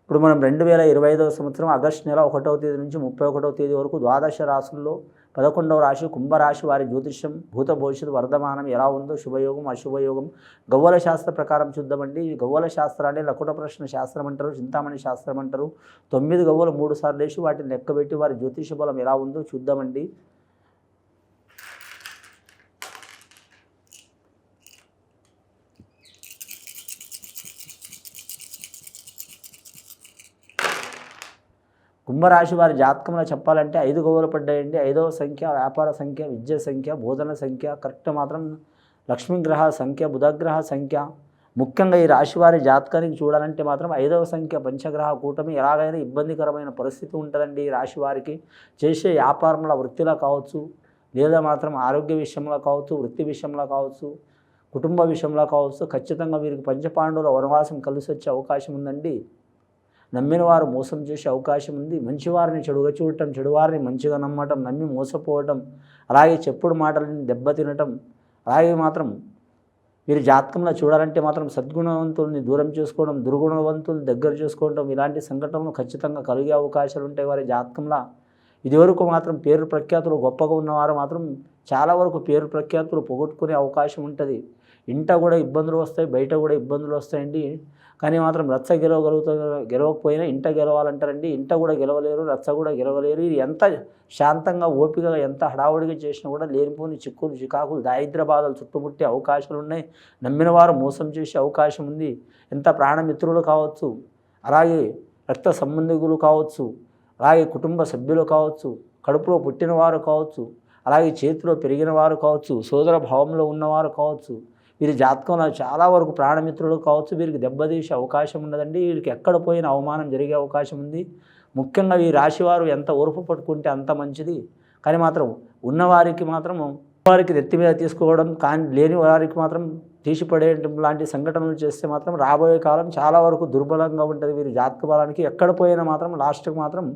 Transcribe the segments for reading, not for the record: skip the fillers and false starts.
ఇప్పుడు మనం 2025వ సంవత్సరం ఆగస్టు నెల 1వ తేదీ నుంచి 31వ తేదీ వరకు ద్వాదశ రాశుల్లో 11వ రాశి కుంభరాశి వారి జ్యోతిష్యం భూత భవిష్యత్తు వర్ధమానం ఎలా ఉందో శుభయోగం అశుభయోగం గవ్వల శాస్త్ర ప్రకారం చూద్దామండి. ఈ గవ్వల శాస్త్రాన్ని లకుట ప్రశ్న శాస్త్రం అంటారు, చింతామణి శాస్త్రం అంటారు. 9 గవ్వలు 3 సార్లు వేసి వాటిని లెక్కబెట్టి వారి జ్యోతిష బలం ఎలా ఉందో చూద్దామండి. కుంభరాశి వారి జాతకంలో చెప్పాలంటే 5 గవ్వలు పడ్డాయండి. 5వ సంఖ్య వ్యాపార సంఖ్య, విద్య సంఖ్య, బోధన సంఖ్య, కరెక్ట్ మాత్రం లక్ష్మీగ్రహ సంఖ్య, బుధగ్రహ సంఖ్య. ముఖ్యంగా ఈ రాశి వారి జాతకానికి చూడాలంటే మాత్రం 5వ సంఖ్య పంచగ్రహ కూటమి ఎలాగైనా ఇబ్బందికరమైన పరిస్థితి ఉంటుందండి. ఈ రాశి వారికి చేసే వ్యాపారంలో వృత్తిలో కావచ్చు, లేదా మాత్రం ఆరోగ్య విషయంలో కావచ్చు, వృత్తి విషయంలో కావచ్చు, కుటుంబ విషయంలో కావచ్చు, ఖచ్చితంగా వీరికి పంచపాండవుల వనవాసం కలిసి వచ్చే అవకాశం ఉందండి. నమ్మిన వారు మోసం చేసే అవకాశం ఉంది. మంచివారిని చెడుగా చూడటం, చెడువారిని మంచిగా నమ్మటం, నమ్మి మోసపోవటం, అలాగే చెప్పుడు మాటలని దెబ్బతినటం, అలాగే మాత్రం వీరి జాతకంలో చూడాలంటే మాత్రం సద్గుణవంతుల్ని దూరం చేసుకోవడం, దుర్గుణవంతుల్ని దగ్గర చేసుకోవడం, ఇలాంటి సంఘటనలు ఖచ్చితంగా కలిగే అవకాశాలు ఉంటాయి వారి జాతకంలో. ఇదివరకు మాత్రం పేరు ప్రఖ్యాతులు గొప్పగా ఉన్నవారు మాత్రం చాలా వరకు పేరు ప్రఖ్యాతులు పోగొట్టుకునే అవకాశం ఉంటుంది. ఇంట కూడా ఇబ్బందులు వస్తాయి, బయట కూడా ఇబ్బందులు వస్తాయండి. కానీ మాత్రం రచ్చ గెలవకపోయినా ఇంట గెలవాలంటారండి. ఇంట కూడా గెలవలేరు, రచ్చ కూడా గెలవలేరు. ఇది ఎంత శాంతంగా ఓపికగా ఎంత హడావుడిగా చేసినా కూడా లేనిపోని చిక్కులు చికాకులు దారిద్ర బాధలు చుట్టుముట్టే అవకాశాలు ఉన్నాయి. నమ్మిన వారు మోసం చేసే అవకాశం ఉంది. ఎంత ప్రాణమిత్రులు కావచ్చు, అలాగే రక్త సంబంధికులు కావచ్చు, అలాగే కుటుంబ సభ్యులు కావచ్చు, కడుపులో పుట్టినవారు కావచ్చు, అలాగే చేతిలో పెరిగిన వారు కావచ్చు, సోదర భావంలో ఉన్నవారు కావచ్చు, వీరి జాతకంలో చాలా వరకు ప్రాణమిత్రులు కావచ్చు, వీరికి దెబ్బతీసే అవకాశం ఉన్నదండి. వీరికి ఎక్కడ పోయిన అవమానం జరిగే అవకాశం ఉంది. ముఖ్యంగా ఈ రాశివారు ఎంత ఓర్పు పట్టుకుంటే అంత మంచిది. కానీ మాత్రం ఉన్నవారికి మాత్రం వారికి నెత్తి మీద తీసుకోవడం, కానీ లేని వారికి మాత్రం తీసిపడేయడం లాంటి సంఘటనలు చేస్తే మాత్రం రాబోయే కాలం చాలా వరకు దుర్బలంగా ఉంటుంది. వీరి జాతక బలానికి ఎక్కడ పోయినా మాత్రం లాస్ట్కి మాత్రం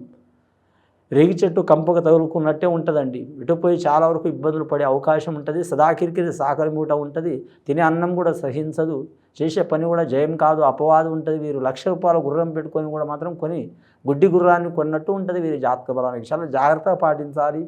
రేగి చెట్టు కంపక తగులుకున్నట్టే ఉంటుందండి. ఇటుపోయి చాలా వరకు ఇబ్బందులు పడే అవకాశం ఉంటుంది. సదాకిరికి సాకరి మూట ఉంటుంది. తినే అన్నం కూడా సహించదు, చేసే పని కూడా జయం కాదు, అపవాదం ఉంటుంది. వీరు ₹1,00,000 గుర్రం పెట్టుకొని కూడా మాత్రం కొని గుడ్డి గుర్రాన్ని కొన్నట్టు ఉంటుంది వీరి జాతక బలానికి. చాలా జాగ్రత్తగా పాటించాలి.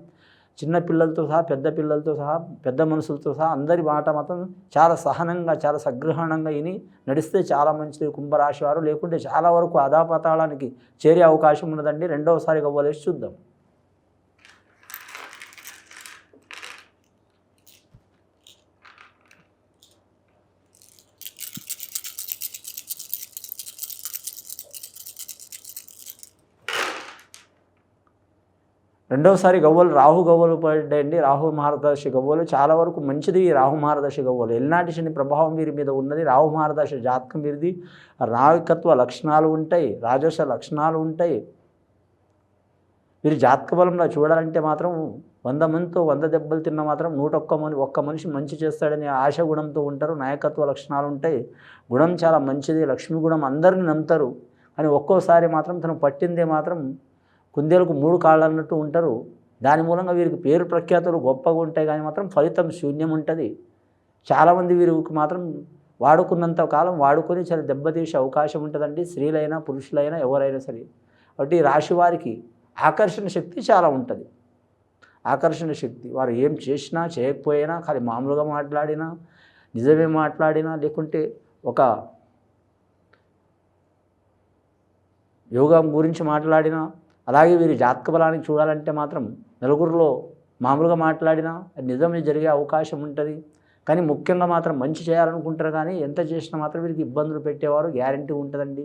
చిన్న పిల్లలతో సహా, పెద్ద పిల్లలతో సహా, పెద్ద మనుషులతో సహా అందరి మాట మాత్రం చాలా సహనంగా, చాలా సగ్రహణంగా విని నడిస్తే చాలా మంచిది కుంభరాశి వారు. లేకుంటే చాలా వరకు అధాపతాళానికి చేరే అవకాశం ఉన్నదండి. రెండవసారి గవ్వలేసి చూద్దాం. రెండవసారి గవ్వలు రాహు గవ్వలు పడ్డాయండి. రాహు మహారదశ గవ్వలు చాలా వరకు మంచిది. రాహు మహారదశ గవ్వలు ఎల్నాటి శని ప్రభావం వీరి మీద ఉన్నది. రాహు మహారదశ జాతకం వీరిది. నాయకత్వ లక్షణాలు ఉంటాయి, రాజస లక్షణాలు ఉంటాయి. వీరి జాతక బలంలో చూడాలంటే మాత్రం 100 మందితో 100 దెబ్బలు తిన్న మాత్రం 101 మనిషి మంచి చేస్తాడని ఆశ గుణంతో ఉంటారు. నాయకత్వ లక్షణాలు ఉంటాయి. గుణం చాలా మంచిది. లక్ష్మీ గుణం అందరిని నమ్ముతారు. కానీ ఒక్కోసారి మాత్రం తను పట్టిందే మాత్రం కుందేలకు 3 కాళ్ళు అన్నట్టు ఉంటారు. దాని మూలంగా వీరికి పేరు ప్రఖ్యాతులు గొప్పగా ఉంటాయి, కానీ మాత్రం ఫలితం శూన్యం ఉంటుంది. చాలామంది వీరికి మాత్రం వాడుకున్నంత కాలం వాడుకొని చాలా దెబ్బతీసే అవకాశం ఉంటుందండి. స్త్రీలైనా పురుషులైనా ఎవరైనా సరే. కాబట్టి రాశి వారికి ఆకర్షణ శక్తి చాలా ఉంటుంది. ఆకర్షణ శక్తి వారు ఏం చేసినా చేయకపోయినా, కానీ మామూలుగా మాట్లాడినా, నిజమే మాట్లాడినా, లేకుంటే ఒక యోగం గురించి మాట్లాడినా, అలాగే వీరి జాతక బలానికి చూడాలంటే మాత్రం నలుగురిలో మామూలుగా మాట్లాడినా నిజమే జరిగే అవకాశం ఉంటుంది. కానీ ముఖ్యంగా మాత్రం మంచి చేయాలనుకుంటారు, కానీ ఎంత చేసినా మాత్రం వీరికి ఇబ్బందులు పెట్టేవారు గ్యారంటీ ఉంటుందండి.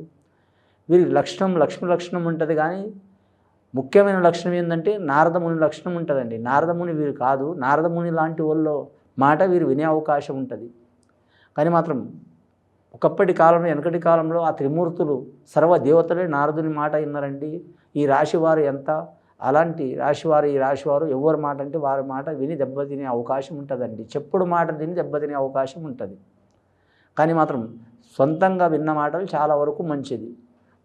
వీరికి లక్షణం లక్ష్మి లక్షణం ఉంటుంది, కానీ ముఖ్యమైన లక్షణం ఏంటంటే నారదముని లక్షణం ఉంటుందండి. నారదముని వీరు కాదు. నారదముని లాంటి వాళ్ళు మాట వీరు వినే అవకాశం ఉంటుంది. కానీ మాత్రం ఒకప్పటి కాలంలో, వెనకటి కాలంలో ఆ త్రిమూర్తులు సర్వదేవతలే నారదుని మాట విన్నారండి. ఈ రాశివారు ఎంత అలాంటి రాశివారు, ఈ రాశివారు ఎవరి మాట అంటే వారి మాట విని దెబ్బతినే అవకాశం ఉంటుందండి. చెప్పుడు మాట విని దెబ్బతినే అవకాశం ఉంటుంది. కానీ మాత్రం సొంతంగా విన్న మాటలు చాలా వరకు మంచిది.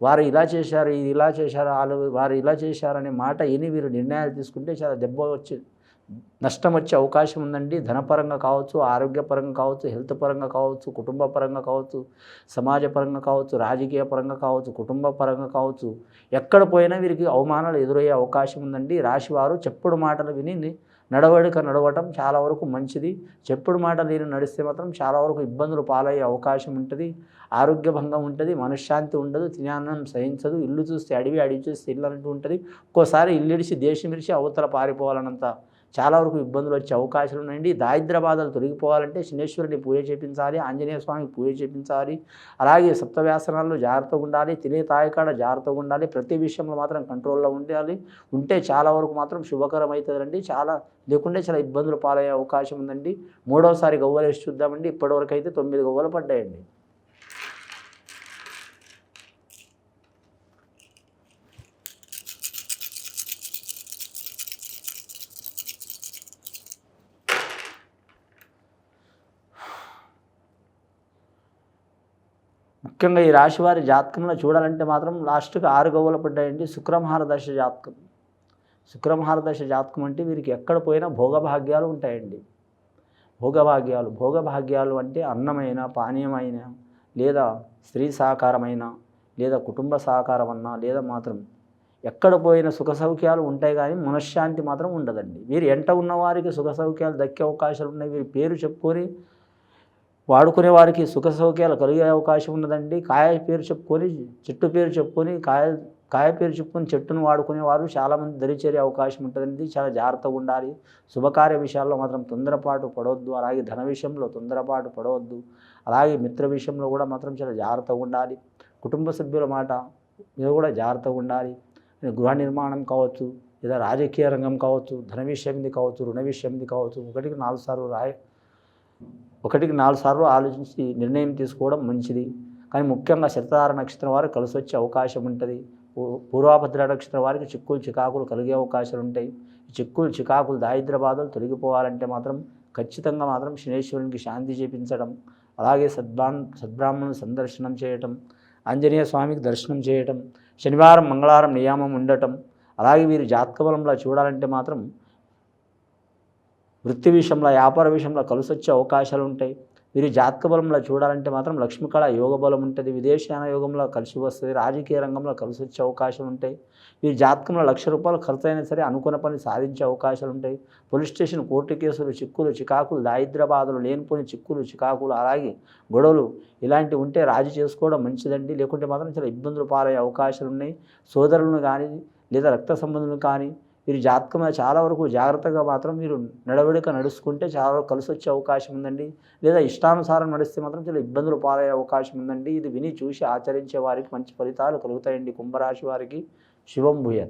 వారు ఇలా చేశారు, ఇది ఇలా చేశారు, వారు ఇలా చేశారనే మాట విని వీరు నిర్ణయాలు తీసుకుంటే చాలా నష్టం వచ్చే అవకాశం ఉందండి. ధనపరంగా కావచ్చు, ఆరోగ్యపరంగా కావచ్చు, హెల్త్ పరంగా కావచ్చు, కుటుంబ పరంగా కావచ్చు, సమాజ పరంగా కావచ్చు, రాజకీయ పరంగా కావచ్చు, కుటుంబ పరంగా కావచ్చు, ఎక్కడ పోయినా వీరికి అవమానాలు ఎదురయ్యే అవకాశం ఉందండి. రాశివారు చెప్పుడు మాటలు విని నడవటం చాలా వరకు మంచిది. చెప్పుడు మాటలు విని నడిస్తే మాత్రం చాలా వరకు ఇబ్బందులు పాలయ్యే అవకాశం ఉంటుంది. ఆరోగ్య భంగం ఉంటుంది, మనశ్శాంతి ఉండదు, తినాన్నం సహించదు, ఇల్లు చూస్తే అడవి, అడవి చూస్తే ఇల్లు అంటూ ఉంటుంది. ఒక్కోసారి ఇల్లు ఇడిచి దేశం ఇడిచి అవతల పారిపోవాలన్నంత చాలా వరకు ఇబ్బందులు వచ్చే అవకాశాలు ఉన్నాయండి. దారిద్ర్య బాధలు తొలగిపోవాలంటే శనేశ్వరుని పూజ చేయించాలి, ఆంజనేయ స్వామికి పూజ చేయించాలి. అలాగే సప్తవ్యాసనాల్లో జాగ్రత్తగా ఉండాలి, తినే తాయకాడ జాగ్రత్తగా ఉండాలి, ప్రతి విషయంలో మాత్రం కంట్రోల్లో ఉండాలి. ఉంటే చాలా వరకు మాత్రం శుభకరం అవుతుందండి. లేకుంటే చాలా ఇబ్బందులు పాలయ్యే అవకాశం ఉందండి. మూడవసారి గవ్వలు వేసి చూద్దామండి. ఇప్పటివరకు అయితే 9 గవ్వలు పడ్డాయండి. ముఖ్యంగా ఈ రాశివారి జాతకంలో చూడాలంటే మాత్రం లాస్ట్కి 6 గవ్వలు పడ్డాయండి. శుక్రమహారదశ జాతకం. శుక్రమహారదశ జాతకం అంటే వీరికి ఎక్కడ పోయినా భోగభాగ్యాలు ఉంటాయండి. భోగభాగ్యాలు అంటే అన్నమైన, పానీయమైన, లేదా స్త్రీ సహకారమైన, లేదా కుటుంబ సహకారం అన్నా, లేదా మాత్రం ఎక్కడ పోయిన సుఖ సౌఖ్యాలు ఉంటాయి కానీ మనశ్శాంతి మాత్రం ఉండదండి. వీరు ఎంట ఉన్నవారికి సుఖ సౌఖ్యాలు దక్కే అవకాశాలు ఉన్నాయి. వీరి పేరు చెప్పుకొని వాడుకునే వారికి సుఖ సౌఖ్యాలు కలిగే అవకాశం ఉన్నదండి. కాయ పేరు చెప్పుకొని, చెట్టు పేరు చెప్పుకొని, కాయ పేరు చెప్పుకొని చెట్టును వాడుకునేవారు చాలామంది దరిచేరే అవకాశం ఉంటుందండి. చాలా జాగ్రత్తగా ఉండాలి. శుభకార్య విషయాల్లో మాత్రం తొందరపాటు పడవద్దు. అలాగే ధన విషయంలో తొందరపాటు పడవద్దు. అలాగే మిత్ర విషయంలో కూడా మాత్రం చాలా జాగ్రత్తగా ఉండాలి. కుటుంబ సభ్యుల మాట మీద కూడా జాగ్రత్తగా ఉండాలి. గృహ నిర్మాణం కావచ్చు, లేదా రాజకీయ రంగం కావచ్చు, ధన విషయంది కావచ్చు, రుణ విషయంది కావచ్చు, ఒకటికి 4 సార్లు ఆలోచించి నిర్ణయం తీసుకోవడం మంచిది. కానీ ముఖ్యంగా శతధార నక్షత్రం వారికి కలిసి వచ్చే అవకాశం ఉంటుంది. పూర్వభద్ర నక్షత్రం వారికి చిక్కులు చికాకులు కలిగే అవకాశాలు ఉంటాయి. చిక్కులు చికాకులు దారిద్ర్య బాధలు తొలగిపోవాలంటే మాత్రం ఖచ్చితంగా మాత్రం శనేశ్వరునికి శాంతి చేపించడం, అలాగే సద్బ్రాహ్మణుని సందర్శనం చేయటం, ఆంజనేయ స్వామికి దర్శనం చేయటం, శనివారం మంగళవారం నియామం ఉండటం. అలాగే వీరి జాతక బలంలో చూడాలంటే మాత్రం వృత్తి విషయంలో, వ్యాపార విషయంలో కలిసి వచ్చే అవకాశాలు ఉంటాయి. వీరి జాతక బలంలో చూడాలంటే మాత్రం లక్ష్మీకళ యోగ బలం ఉంటుంది. విదేశాన యోగంలో కలిసి వస్తుంది. రాజకీయ రంగంలో కలిసి వచ్చే అవకాశాలు ఉంటాయి. వీరి జాతకంలో ₹1,00,000 ఖర్చు అయినా సరే అనుకున్న పని సాధించే అవకాశాలు ఉంటాయి. పోలీస్ స్టేషన్, కోర్టు కేసులు, చిక్కులు చికాకులు, దారిద్ర్య బాధలు, లేనిపోని చిక్కులు చికాకులు, అలాగే గొడవలు ఇలాంటివి ఉంటే రాజీ చేసుకోవడం మంచిదండి. లేకుంటే మాత్రం చాలా ఇబ్బందులు పాలయ్యే అవకాశాలు ఉన్నాయి. సోదరులను కానీ, లేదా రక్త సంబంధులను కానీ వీరి జాతకంలో చాలా వరకు జాగ్రత్తగా మాత్రం మీరు నడుచుకుంటే చాలా వరకు కలిసి వచ్చే అవకాశం ఉందండి. లేదా ఇష్టానుసారం నడిస్తే మాత్రం చాలా ఇబ్బందులు పాలయ్యే అవకాశం ఉందండి. ఇది విని చూసి ఆచరించే వారికి మంచి ఫలితాలు కలుగుతాయండి. కుంభరాశి వారికి శుభం భూయాత్.